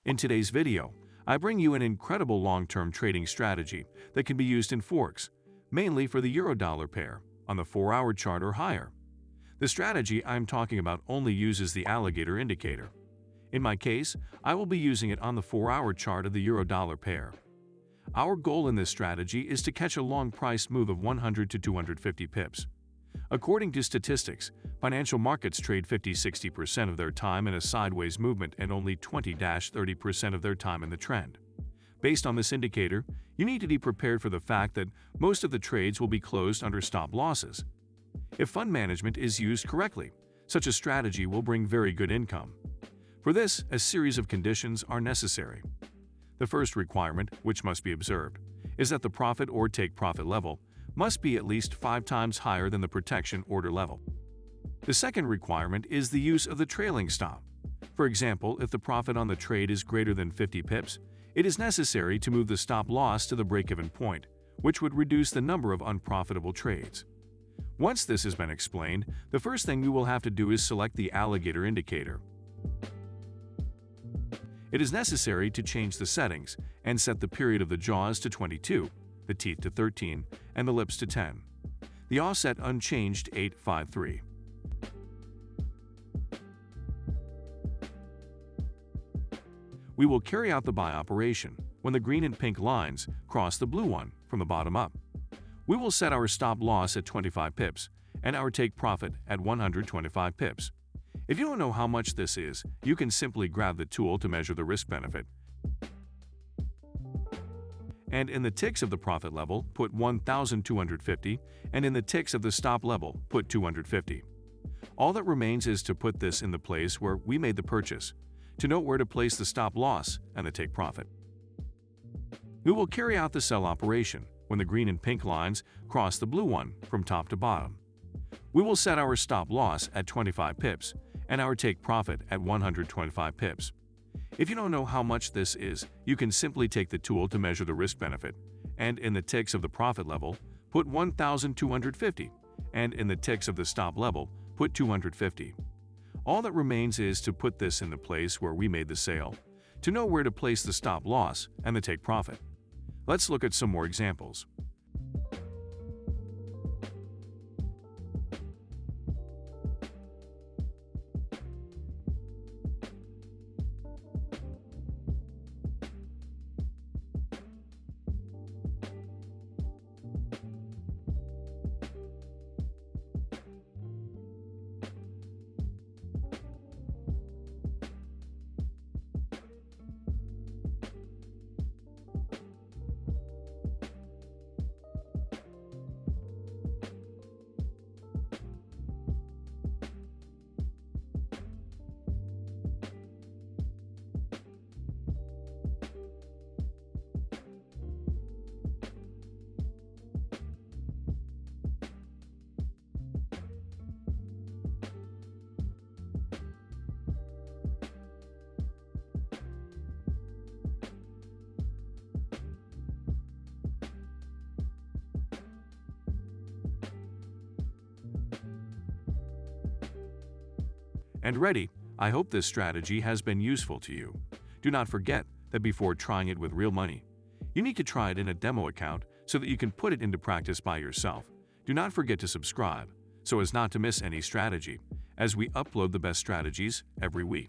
In today's video, I bring you an incredible long-term trading strategy that can be used in Forex, mainly for the euro-dollar pair, on the 4-hour chart or higher. The strategy I'm talking about only uses the Alligator Indicator. In my case, I will be using it on the 4-hour chart of the euro-dollar pair. Our goal in this strategy is to catch a long price move of 100 to 250 pips. According to statistics, financial markets trade 50–60% of their time in a sideways movement and only 20–30% of their time in the trend. Based on this indicator, you need to be prepared for the fact that most of the trades will be closed under stop losses. If fund management is used correctly, such a strategy will bring very good income. For this, a series of conditions are necessary. The first requirement, which must be observed, is that the profit or take-profit level must be at least 5 times higher than the protection order level. The second requirement is the use of the trailing stop. For example, if the profit on the trade is greater than 50 pips, it is necessary to move the stop loss to the break-even point, which would reduce the number of unprofitable trades. Once this has been explained, the first thing we will have to do is select the Alligator Indicator. It is necessary to change the settings and set the period of the jaws to 22, the teeth to 13, and the lips to 10. The offset unchanged 853. We will carry out the buy operation when the green and pink lines cross the blue one from the bottom up. We will set our stop loss at 25 pips and our take profit at 125 pips. If you don't know how much this is, you can simply grab the tool to measure the risk benefit. And in the ticks of the profit level, put 1,250, and in the ticks of the stop level, put 250. All that remains is to put this in the place where we made the purchase, to note where to place the stop loss and the take profit. We will carry out the sell operation when the green and pink lines cross the blue one from top to bottom. We will set our stop loss at 25 pips and our take profit at 125 pips. If you don't know how much this is, you can simply take the tool to measure the risk benefit, and in the ticks of the profit level, put 1,250, and in the ticks of the stop level, put 250. All that remains is to put this in the place where we made the sale, to know where to place the stop loss and the take profit. Let's look at some more examples. And ready, I hope this strategy has been useful to you. Do not forget that before trying it with real money, you need to try it in a demo account so that you can put it into practice by yourself. Do not forget to subscribe so as not to miss any strategy, as we upload the best strategies every week.